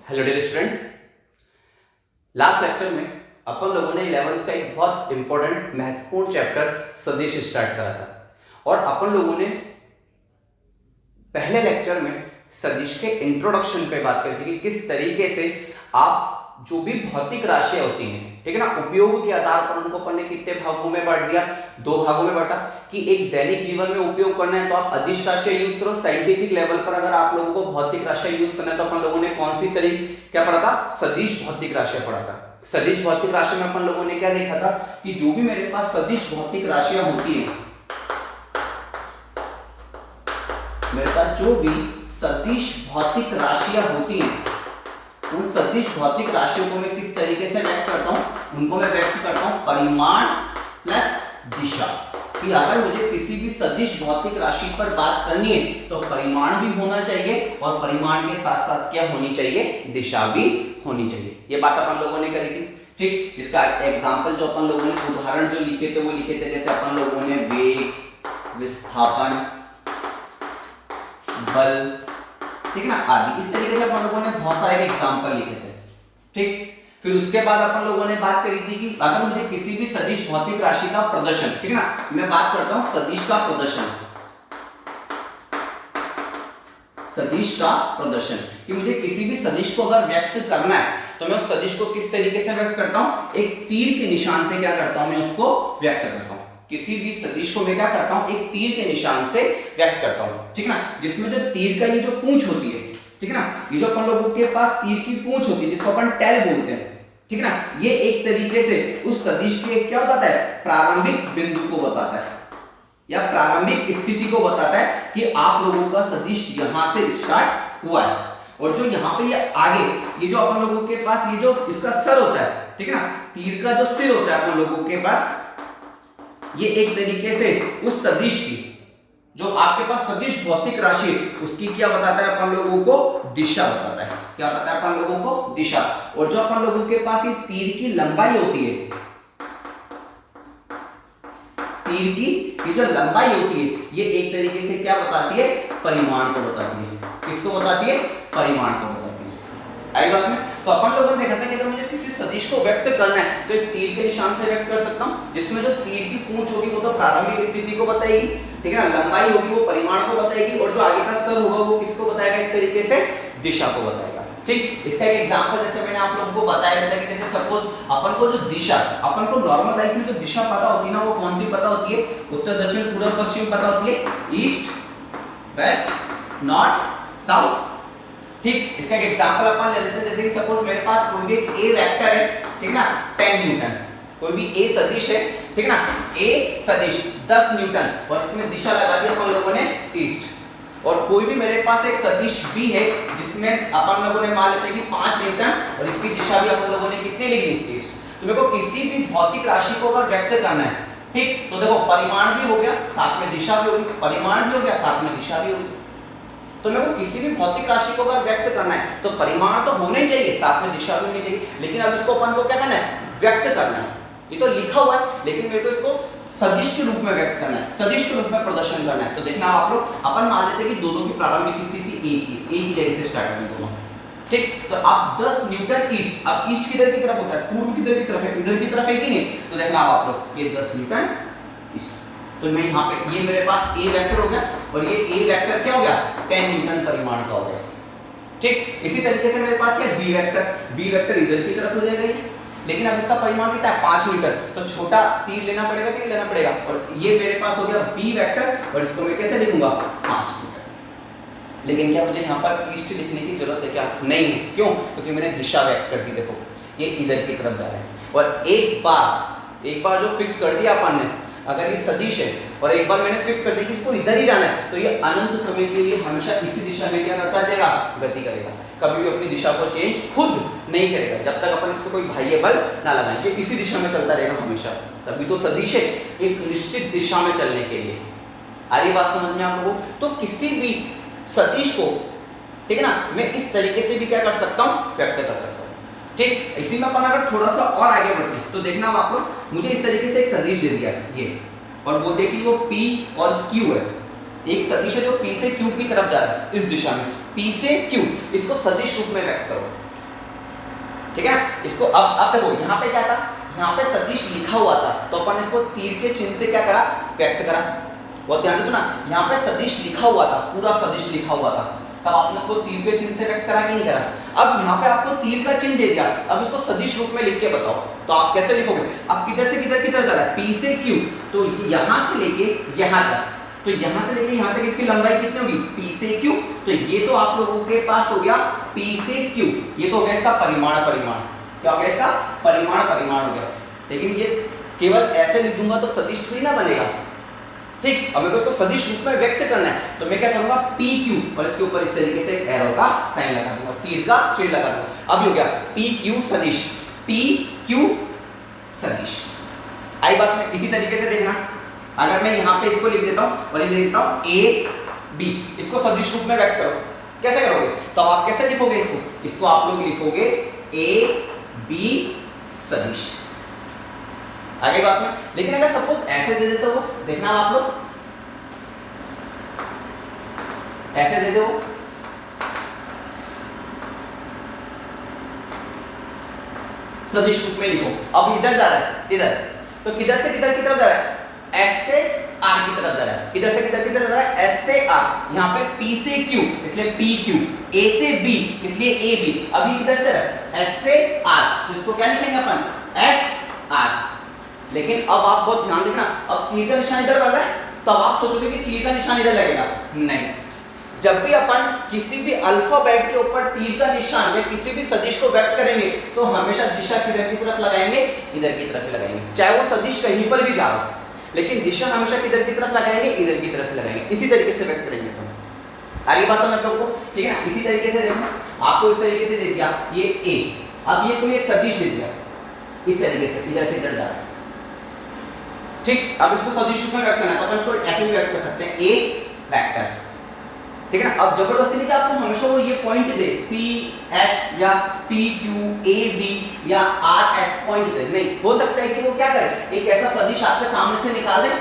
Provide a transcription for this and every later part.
Hello dear students, last lecture में अपन लोगों ने 11th का एक बहुत इंपॉर्टेंट महत्वपूर्ण चैप्टर सदिश स्टार्ट करा था और अपन लोगों ने पहले लेक्चर में सदिश के इंट्रोडक्शन पे बात करी थी कि किस तरीके से आप जो भी भौतिक राशियां होती हैं, ठीक है ना, उपयोग के आधार पर उनको अपन ने कितने भागों में बांट दिया, 2 भागों में बांटा कि एक दैनिक जीवन में उपयोग करना है तो आप अदिश राशियां यूज करो। साइंटिफिक लेवल पर अगर आप लोगों को भौतिक राशियां यूज करना है तो अपन लोगों ने कौन सी क्या पढ़ा था, सदिश भौतिक राशियां पढ़ा था। सदिश भौतिक राशि में अपन लोगों ने क्या देखा था कि जो भी मेरे पास सदिश भौतिक राशियां होती है, मेरे पास जो भी सदिश भौतिक राशियां होती हैं, उन सदिश भौतिक राशियों को मैं किस तरीके से व्यक्त करता हूं, उनको मैं व्यक्त करता हूं परिमाण प्लस दिशा। कि अगर मुझे किसी भी सदिश भौतिक राशि पर बात करनी है तो परिमाण भी होना चाहिए और परिमाण के साथ साथ क्या होनी चाहिए, दिशा भी होनी चाहिए। ये बात अपन लोगों ने करी थी, ठीक। इसका एग्जांपल जो अपन लोगों ने उदाहरण जो लिखे थे वो लिखे थे, जैसे अपन लोगों ने वेग, विस्थापन, बल, ठीक है ना, आदि। इस तरीके से अपन लोगों ने बहुत सारे एग्जांपल लिखे थे, ठीक। फिर उसके बाद अपन लोगों ने बात करी थी कि अगर मुझे किसी भी सदिश भौतिक राशि का प्रदर्शन, ठीक है ना, मैं बात करता हूं सदिश का प्रदर्शन, सदिश का प्रदर्शन कि मुझे किसी भी सदिश को अगर व्यक्त करना है तो मैं उस सदिश को किस तरीके से व्यक्त करता हूं, एक तीर के निशान से क्या करता हूं, मैं उसको व्यक्त करता हूं। किसी भी सदिश को मैं क्या करता हूं, एक तीर के निशान से व्यक्त करता हूं, ठीक ना। जिसमें जो तीर का ये जो पूंछ होती है, ठीक है ना, ये जो अपन लोगों के पास तीर की पूंछ होती है जिसको अपन टेल बोलते हैं, ठीक है ना, ये एक तरीके से उस सदिश के क्या बताता है, प्रारंभिक बिंदु को बताता है या प्रारंभिक स्थिति को बताता है कि आप लोगों का सदिश यहां से स्टार्ट हुआ है। और जो यहाँ पे ये आगे ये जो अपन लोगों के पास ये जो इसका सर होता है, ठीक है ना, तीर का जो सिर होता है अपन लोगों के पास, ये एक तरीके से उस सदिश की जो आपके पास सदिश भौतिक राशि उसकी क्या बताता है, अपन लोगों को दिशा बताता है। क्या बताता है अपन लोगों को, दिशा। और जो अपन लोगों के पास ये तीर की लंबाई होती है, तीर की ये जो लंबाई होती है, ये एक तरीके से क्या बताती है, परिमाण को बताती है। किसको बताती है, परिमाण को बताती है। आई बात में। तो अपन लोगों ने देखा था कि अगर मुझे किसी सदिश को व्यक्त करना है तो एक तीर के निशान से व्यक्त कर सकता हूं, जिसमें जो तीर की पूंछ होगी वो तो प्रारंभिक स्थिति को बताएगी, ठीक है ना, लंबाई होगी वो परिमाण को बताएगी और जो आगे का सर होगा वो किसको बताएगा, एक तरीके से दिशा को बताएगा, ठीक। इसका एक एग्जांपल जैसे मैंने आप लोगों को बताया था कि जैसे सपोज अपन को जो दिशा, अपन को नॉर्मल लाइफ में जो दिशा पता होती है ना, वो कौन सी पता होती है, उत्तर दक्षिण पूर्व पश्चिम पता होती है, ईस्ट वेस्ट नॉर्थ साउथ, ठीक। इसका एक एग्जांपल अपन ले लेते हैं, जैसे कि सपोज मेरे पास कोई भी एक ए वेक्टर है, ठीक है ना, 10 न्यूटन, कोई भी ए सदिश है, ठीक है ना, ए सदिश 10 न्यूटन और इसमें दिशा लगा दी अपन लोगों ने ईस्ट। और कोई भी मेरे पास एक सदिश बी है जिसमें अपन लोगों ने मान लेते हैं कि 5 न्यूटन और इसकी दिशा भी अपन लोगों ने कितनी लिख दी, ईस्ट। तो मेरे को किसी भी भौतिक राशि को अगर व्यक्त करना है, ठीक, तो देखो परिमाण भी हो गया साथ में दिशा भी होगी, परिमाण भी हो गया साथ में दिशा भी होगी। तो मेरे को किसी भी भौतिक राशि को अगर व्यक्त करना है तो परिमाण तो होने ही चाहिए, साथ में दिशा भी होनी चाहिए, लेकिन अब इसको अपन को क्या करना है, व्यक्त करना है। ये तो लिखा हुआ है लेकिन मेरे को इसको सदिश के रूप में व्यक्त करना है, सदिश के रूप में प्रदर्शन करना है। तो देखना आप लोग, अपन मान लेते हैं कि दोनों की प्रारंभिक स्थिति एक ही जगह से स्टार्ट करें दोनों, ठीक। तो आप 10 न्यूटन ईस्ट, अब ईस्ट किधर की तरफ होता है, पूर्व किधर की तरफ है, इधर की तरफ है कि नहीं। तो देखना आप लोग, ये 10 न्यूटन ईस्ट, तो मैं यहाँ पे ये मेरे पास ए वेक्टर हो गया और ये ए वेक्टर क्या हो गया, 10 न्यूटन परिमाण का हो गया, ठीक। इसी तरीके से मेरे पास क्या बी वेक्टर इधर की तरफ हो जाएगा ये, लेकिन अब इसका परिमाण कितना है, 5 मीटर, तो छोटा तीर लेना पड़ेगा कि नहीं लेना पड़ेगा। और ये मेरे पास हो गया बी वेक्टर और इसको मैं कैसे लिखूंगा, 5 मीटर। लेकिन क्या मुझे यहाँ पर ईस्ट लिखने की जरूरत है क्या, नहीं है। क्यों, क्योंकि मैंने दिशा व्यक्त कर दी। देखो ये इधर की तरफ जा रहा है और एक बार जो फिक्स कर दिया अपन ने, अगर ये सदिश है और एक बार मैंने फिक्स कर दी कि इसको इधर ही जाना है, तो ये अनंत समय के लिए हमेशा इसी दिशा में क्या करता जाएगा, गति करेगा, कभी भी अपनी दिशा को चेंज खुद नहीं करेगा जब तक अपन इसको कोई बाह्य बल ना लगाए। ये इसी दिशा में चलता रहेगा हमेशा, तभी तो सदिश है, एक निश्चित दिशा में चलने के लिए। आ रही बात समझ में आप लोगों को। तो किसी भी सदिश को, ठीक है ना, मैं इस तरीके से भी क्या कर सकता हूँ, व्यक्त कर सकता हूँ, ठीक। इसी में अपन अगर थोड़ा सा और आगे बढ़ते तो देखना आप लोग, मुझे इस तरीके से एक सदिश दे दिया ये और बोलते कि वो P और Q है, एक सदिश है जो P से Q की तरफ जा रहा है इस दिशा में, P से Q, इसको सदिश रूप में व्यक्त करो। ठीक है ना। इसको अब देखो यहाँ पे क्या था, यहाँ पे सदिश लिखा हुआ था, तो अपन इसको तीर के चिन्ह से क्या करा, व्यक्त करा। बहुत ध्यान से सुना, यहाँ पे सदिश लिखा हुआ था, पूरा सदिश लिखा हुआ था, तब आपने इसको तीर के चिन्ह से व्यक्त करा कि नहीं करा। अब यहाँ पे आपको तीर का चिन्ह दे दिया, अब इसको सदिश रूप में लिख के बताओ, तो आप कैसे लिखोगे। अब किधर से किधर किधर जा रहा है, P से Q, तो यहाँ से लेके यहाँ तक, तो यहाँ से लेके यहाँ तक इसकी लंबाई कितनी होगी, P से Q। तो ये तो आप लोगों के पास हो गया P से Q, ये तो हो गया इसका परिमाण। क्या हो गया इसका परिमाण हो गया। लेकिन ये केवल ऐसे लिख दूंगा तो सदिश थोड़ी ना बनेगा, ठीक। अब मेरे को इसको सदिश रूप में व्यक्त करना है, तो मैं क्या करूंगा, PQ और इसके ऊपर इस तरीके से एक एरो का साइन लगा दूंगा, तीर का चिन्ह लगा दूंगा। अब हो गया PQ सदिश, PQ सदिश। आई बात में। इसी तरीके से देखना, अगर मैं यहाँ पे इसको लिख देता हूँ और ये लिख देता हूँ AB, इसको सदिश रूप में व्यक्त करो, कैसे करोगे, तो अब आप कैसे लिखोगे इसको आप लोग लिखोगे AB सदिश। आगे बात में। लेकिन अगर सपोज ऐसे दे देते हो, देखना आप लोग ऐसे दे दो, सदिश रूप में लिखो। अब इधर जा रहा है, इधर, तो किधर से किधर की तरफ जा रहा है, S से R की तरफ जा रहा है। किधर से किधर की तरफ जा रहा है, S से R। यहाँ पे P से Q इसलिए PQ, A से B इसलिए AB। अभी किधर से रहा, S से R, तो इसको क्या लिखेंगे अपन, SR। लेकिन अब आप बहुत ध्यान देखना, अब तीर का निशान इधर बन रहा है, तो अब आप सोचोगे कि तीर का निशान इधर लगेगा, नहीं। जब भी अपन किसी भी अल्फाबेट के ऊपर तीर का निशान या किसी भी सदिश को व्यक्त करेंगे तो हमेशा दिशा किधर की तरफ लगाएंगे, इधर की तरफ ही लगाएंगे, चाहे वो सदिश कहीं पर भी जा रहा हो, लेकिन दिशा हमेशा किधर की तरफ लगाएंगे, इधर की तरफ लगाएंगे। इसी तरीके से व्यक्त करेंगे तो आगे बात समझ लोगों को, ठीक है ना। इसी तरीके से देखना, आपको इस तरीके से दे दिया ये A, अब ये कोई एक सदिश दे दिया इस तरीके से, इधर से इधर जा रहा है, ठीक। अब इसको सदिश रूप में व्यक्त करना है, तो अपन इसको ऐसे भी व्यक्त कर सकते हैं, A वेक्टर, ठीक है ना। अब जबरदस्ती नहीं कि आपको हमेशा वो ये पॉइंट दे, P S या P Q A B या R S पॉइंट दे, नहीं। हो सकता है कि वो क्या करे, एक ऐसा सदिश आपके सामने से निकाल दे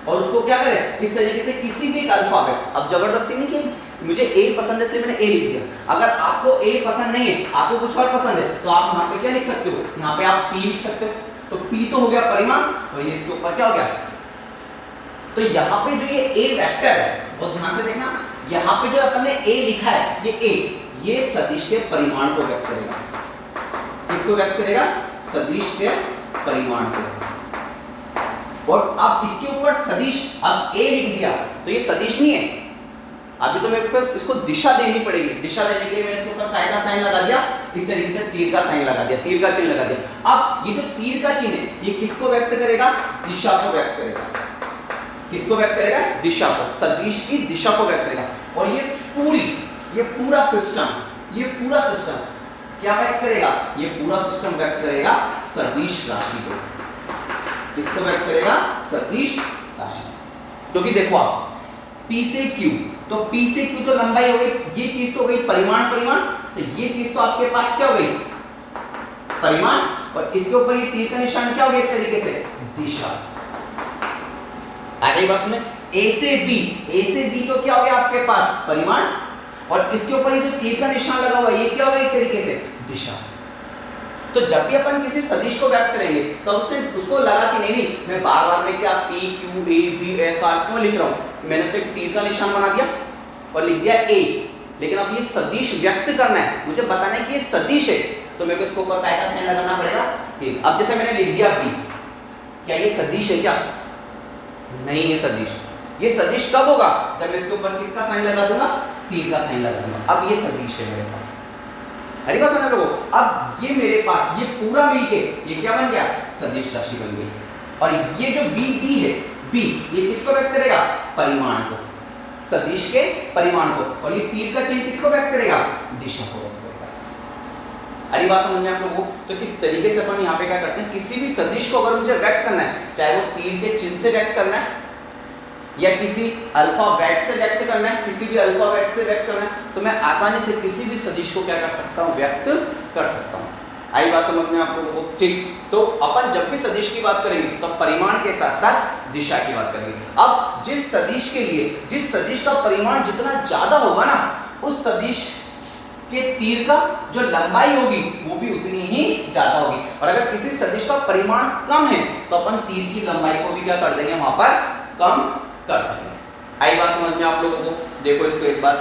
और उसको क्या करे, इस तरीके से किसी भी अल्फाबेट, अब जबरदस्ती नहीं कि मुझे A पसंद है इसलिए मैंने A लिख दिया। अगर आपको A पसंद नहीं है, आपको कुछ और पसंद है, तो आप यहाँ पे क्या लिख सकते हो, यहाँ पे आप P लिख सकते हो। तो P तो हो गया परिमाण, और ये इसके ऊपर क्या हो गया, तो यहाँ पे जो ये A वेक्टर है, बहुत ध्यान से देखना, यहाँ पे जो अपन ने A लिखा है, ये A, ये सदिश के परिमाण को व्यक्त करेगा। किसको व्यक्त करेगा, सदिश के परिमाण को। और अब इसके ऊपर सदिश, अब A लिख दिया तो ये सदिश नहीं है, अभी तो मेरे को इसको दिशा देनी पड़ेगी। दिशा देने के लिए मैंने इसके ऊपर काय का साइन लगा दिया, इस तरीके से तीर का साइन लगा दिया, तीर का चिन्ह लगा दिया। अब ये जो तीर का चिन्ह है, ये किसको व्यक्त करेगा, दिशा को व्यक्त करेगा। किसको व्यक्त करेगा, दिशा को, सदिश की दिशा को व्यक्त करेगा। और ये पूरा सिस्टम क्या व्यक्त करेगा, ये पूरा सिस्टम व्यक्त करेगा सदिश राशि को। किसको व्यक्त करेगा, सदिश राशि। क्योंकि देखो आप P से Q, तो P से Q तो लंबाई हो गई, ये चीज तो हो गई परिमाण, तो ये चीज तो आपके पास क्या हो गई, परिमाण, और इसके ऊपर ये तीर का निशान क्या हो गया, एक तरीके से दिशा। आगे बस में A से B तो क्या हो गया आपके पास, परिमाण, और इसके ऊपर ये जो तीर का निशान लगा हुआ है, ये क्या हो गया, एक तरीके से दिशा। तो जब भी अपन किसी सदिश को व्यक्त करेंगे तो उसको लगा कि नहीं मैं बार-बार में क्या P Q A B S R क्यों लिख रहा हूं, मैंने तो एक तीर का निशान बना दिया और लिख दिया A। लेकिन अब ये सदिश व्यक्त करना है, मुझे बताना है कि ये सदिश है, तो मेरे को इसके ऊपर काय का साइन लगाना पड़ेगा, ठीक। अब जैसे मैंने लिख दिया B, क्या ये सदिश है, क्या नहीं, ये सदिश। ये सदिश कब होगा, जब मैं इसके ऊपर किसका साइन लगा दूंगा, तीर का साइन लगा दूंगा। अब ये सदिश है मेरे पास, अरे बात समझ लो। अब ये मेरे पास ये पूरा मिलके ये क्या बन गया, सदिश राशि बन गई। और ये जो B है, B ये किसको व्यक्त करेगा, परिमाण को, सदिश के परिमाण को। और ये तीर का चिन्ह किसको व्यक्त करेगा, दिशा को व्यक्त करेगा। अरे बात समझ में आप लोगों को। तो इस तरीके से अपन यहाँ पे क्या करते हैं, किसी भी सदिश को अगर मुझे व्यक्त करना है, चाहे वो तीर के चिन्ह से व्यक्त करना है या किसी अल्फाबेट से व्यक्त करना है, किसी भी अल्फाबेट से व्यक्त करना है, तो मैं आसानी से किसी भी सदिश को क्या कर सकता हूँ, व्यक्त कर सकता हूँ। आई बात समझ में आप लोगों को, ठीक। तो अपन जब भी सदिश की बात करेंगे तो परिमाण के साथ साथ दिशा की बात करेंगे। अब जिस सदिश का परिमाण जितना ज्यादा होगा ना, उस सदिश कि तीर का जो लंबाई होगी वो भी उतनी ही ज्यादा होगी। और अगर किसी सदिश का परिमाण कम है तो अपन तीर की लंबाई को भी क्या कर देंगे, वहां पर कम कर देंगे। आई बात समझ में आप लोगों को? देखो इसको एक बार,